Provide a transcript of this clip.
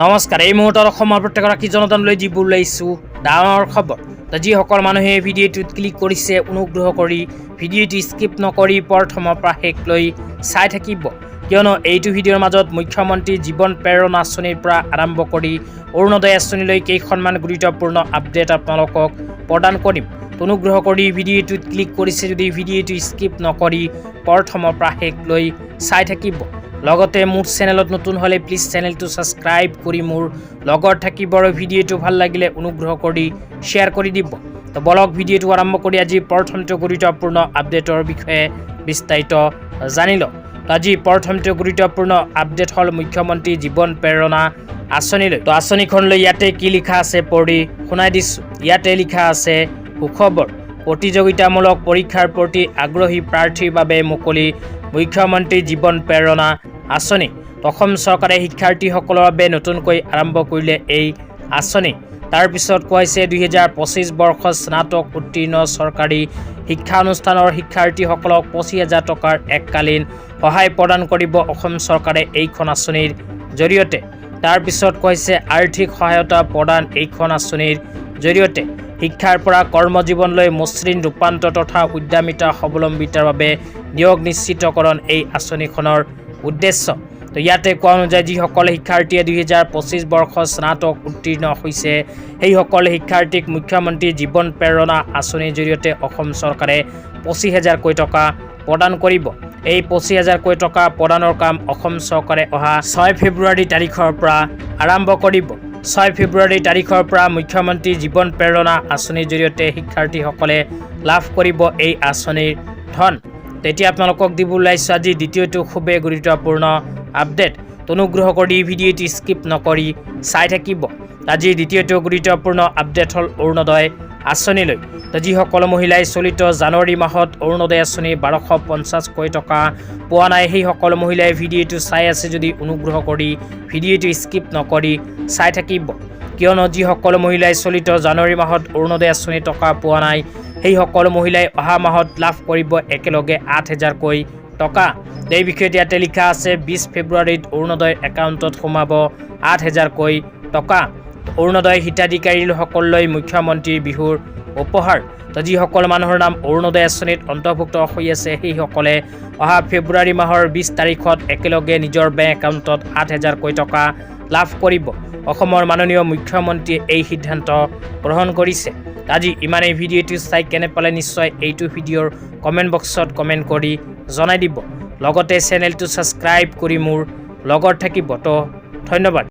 নমস্কাৰ। এই মুহূৰ্তত অসমৰ প্ৰত্যেকগৰাকী জনতালৈ যিবোৰ ওলাইছোঁ ডাঙৰ খবৰ। যিসকল মানুহে ভিডিঅ'টোত ক্লিক কৰিছে অনুগ্ৰহ কৰি ভিডিঅ'টো স্কিপ নকৰি প্ৰথমৰ পৰা শেষলৈ চাই থাকিব, কিয়নো এইটো ভিডিঅ'ৰ মাজত মুখ্যমন্ত্ৰী জীৱন প্ৰেৰণা আঁচনিৰ পৰা আৰম্ভ কৰি অৰুণোদয় আঁচনিলৈ কেইখনমান গুৰুত্বপূৰ্ণ আপডেট আপোনালোকক প্ৰদান কৰিম। অনুগ্ৰহ কৰি ভিডিঅ'টোত ক্লিক কৰিছে যদি ভিডিঅ'টো স্কিপ নকৰি প্ৰথমৰ পৰা শেষলৈ চাই থাকিব। লগতে মোৰ চেনেলত নতুন হ'লে প্লিজ চেনেলটো ছাবস্ক্ৰাইব কৰি মোৰ লগত থাকিব আৰু ভিডিঅ'টো ভাল লাগিলে অনুগ্ৰহ কৰি শ্বেয়াৰ কৰি দিব। তো বলক ভিডিঅ'টো আৰম্ভ কৰি আজি প্ৰথমটো গুৰুত্বপূৰ্ণ আপডেটৰ বিষয়ে বিস্তাৰিত জানি লওঁ। আজি প্ৰথমটো গুৰুত্বপূৰ্ণ আপডেট হ'ল মুখ্যমন্ত্ৰী জীৱন প্ৰেৰণা আঁচনিলৈ। তো আঁচনিখনলৈ ইয়াতে কি লিখা আছে পঢ়ি শুনাই দিছোঁ। ইয়াতে লিখা আছে সুখবৰ, প্ৰতিযোগিতামূলক পৰীক্ষাৰ প্ৰতি আগ্ৰহী প্ৰাৰ্থীৰ বাবে মুকলি মুখ্যমন্ত্ৰী জীৱন প্ৰেৰণা আঁচনি। অসম চৰকাৰে শিক্ষাৰ্থীসকলৰ বাবে নতুনকৈ আৰম্ভ কৰিলে এই আঁচনি। তাৰপিছত কোৱা হৈছে 2025 বৰ্ষত স্নাতক উত্তীৰ্ণ চৰকাৰী শিক্ষানুষ্ঠানৰ শিক্ষাৰ্থীসকলক 25,000 টকাৰ এককালীন সহায় প্ৰদান কৰিব অসম চৰকাৰে এইখন আঁচনিৰ জৰিয়তে। তাৰপিছত কোৱা হৈছে আৰ্থিক সহায়তা প্ৰদান এইখন আঁচনিৰ জৰিয়তে শিক্ষাৰ পৰা কৰ্মজীৱনলৈ মসৃণ ৰূপান্তৰ তথা উদ্যমিতা স্বাৱলম্বিতাৰ বাবে নিয়োগ নিশ্চিতকৰণ এই আঁচনিখনৰ উদ্দেশ্য। তো ইয়াতে কোৱা অনুযায়ী যিসকলে শিক্ষাৰ্থীয়ে 2025 বৰ্ষত স্নাতক উত্তীৰ্ণ হৈছে সেইসকলে শিক্ষাৰ্থীক মুখ্যমন্ত্ৰী জীৱন প্ৰেৰণা আঁচনিৰ জৰিয়তে অসম চৰকাৰে 25,000কৈ টকা প্ৰদান কৰিব। এই 25,000কৈ টকা প্ৰদানৰ কাম অসম চৰকাৰে অহা 6 ফেব্ৰুৱাৰী তাৰিখৰ পৰা আৰম্ভ কৰিব। 6 ফেব্ৰুৱাৰী তাৰিখৰ পৰা মুখ্যমন্ত্ৰী জীৱন প্ৰেৰণা আঁচনিৰ জৰিয়তে শিক্ষাৰ্থীসকলে লাভ কৰিব এই আঁচনিৰ ধন। তেতিয়া আপোনালোকক দিব ওলাইছোঁ আজি দ্বিতীয়টো খুবেই গুৰুত্বপূৰ্ণ আপডেট। অনুগ্ৰহ কৰি ভিডিঅ'টি স্কিপ নকৰি চাই থাকিব। আজি দ্বিতীয়টো গুৰুত্বপূৰ্ণ আপডেট হ'ল অৰুণোদয় আঁচনিলৈ। তো যিসকল মহিলাই চলিত জানুৱাৰী মাহত অৰুণোদয় আঁচনি 1250কৈ টকা পোৱা নাই সেইসকল মহিলাই ভিডিঅ'টো চাই আছে যদি অনুগ্ৰহ কৰি ভিডিঅ'টো স্কিপ নকৰি চাই থাকিব, কিয়নো যিসকল মহিলাই চলিত জানুৱাৰী মাহত অৰুণোদয় আঁচনি টকা পোৱা নাই সেইসকল মহিলাই অহা মাহত লাভ কৰিব একেলগে 8,000কৈ টকা। এই বিষয়ত ইয়াতে লিখা আছে 20 ফেব্ৰুৱাৰীত অৰুণোদয় একাউণ্টত সোমাব 8,000কৈ টকা। অৰুণোদয় হিতাধিকাৰীসকললৈ মুখ্যমন্ত্ৰীৰ বিহুৰ উপহাৰ। তো যিসকল মানুহৰ নাম অৰুণোদয় আঁচনিত অন্তৰ্ভুক্ত হৈ আছে সেইসকলে অহা ফেব্ৰুৱাৰী মাহৰ 20 তাৰিখত একেলগে নিজৰ বেংক একাউণ্টত 8,000কৈ টকা লাভ কৰিব। অসমৰ মাননীয় মুখ্যমন্ত্ৰীয়ে এই সিদ্ধান্ত গ্ৰহণ কৰিছে। আজি ইমানেই। ভিডিঅ'টো চাই কেনে পালে নিশ্চয় এইটো ভিডিঅ'ৰ কমেণ্ট বক্সত কমেণ্ট কৰি জনাই দিব। লগতে চেনেলটো ছাবস্ক্ৰাইব কৰি মোৰ লগত থাকিব। তো ধন্যবাদ।